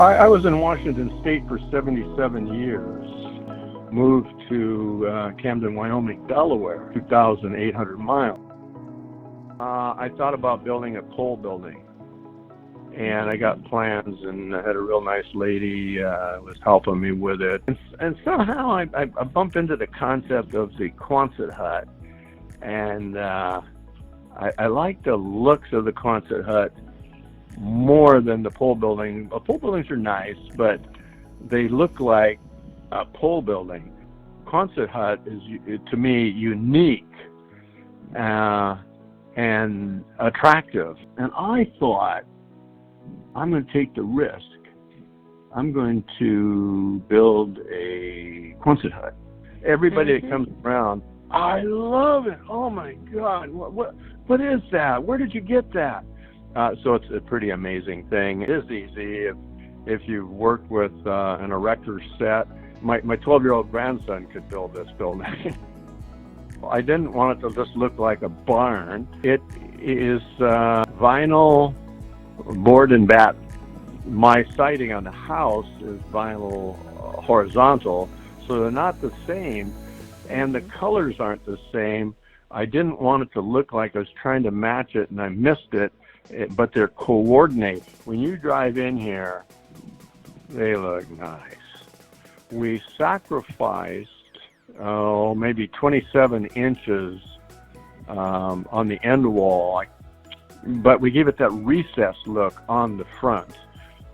I was in Washington State for 77 years. Moved to Camden, Wyoming, Delaware, 2,800 miles. I thought about building a pole building, and I got plans, and I had a real nice lady was helping me with it. And somehow I bumped into the concept of the Quonset hut, and I like the looks of the Quonset hut more than the pole building. Pole buildings are nice, but they look like a pole building. Quonset hut is, to me, unique and attractive. And I thought, I'm going to take the risk. I'm going to build a Quonset hut. Everybody that comes around, I love it. Oh my God, what is that? Where did you get that? So it's a pretty amazing thing. It is easy if you've worked with an erector set. My 12-year-old grandson could build this building. I didn't want it to just look like a barn. It is vinyl board and bat. My siding on the house is vinyl horizontal, so they're not the same, and the colors aren't the same. I didn't want it to look like I was trying to match it, and I missed it, but they're coordinated. When you drive in here, they look nice. We sacrificed, maybe 27 inches on the end wall, but we gave it that recessed look on the front.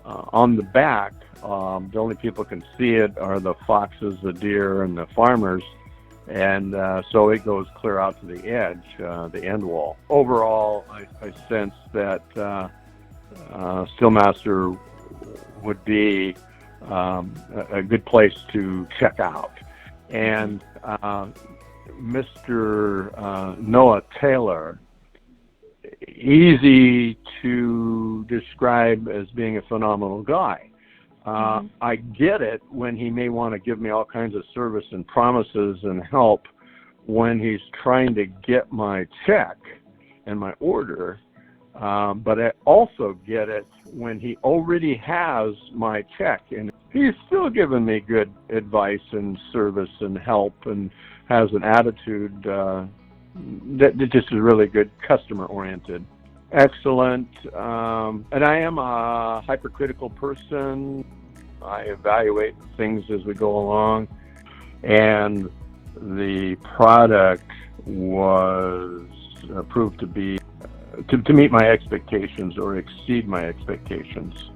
On the back, the only people can see it are the foxes, the deer, and the farmers, and so it goes clear out to the edge, the end wall. Overall, I sense that SteelMaster would be a good place to check out. And Mr. Noah Taylor, easy to describe as being a phenomenal guy. I get it when he may want to give me all kinds of service and promises and help when he's trying to get my check and my order, but I also get it when he already has my check, and he's still giving me good advice and service and help, and has an attitude that just is really good, customer-oriented. Excellent. And I am a hypercritical person. I evaluate things as we go along, and the product was proved to be to meet my expectations or exceed my expectations.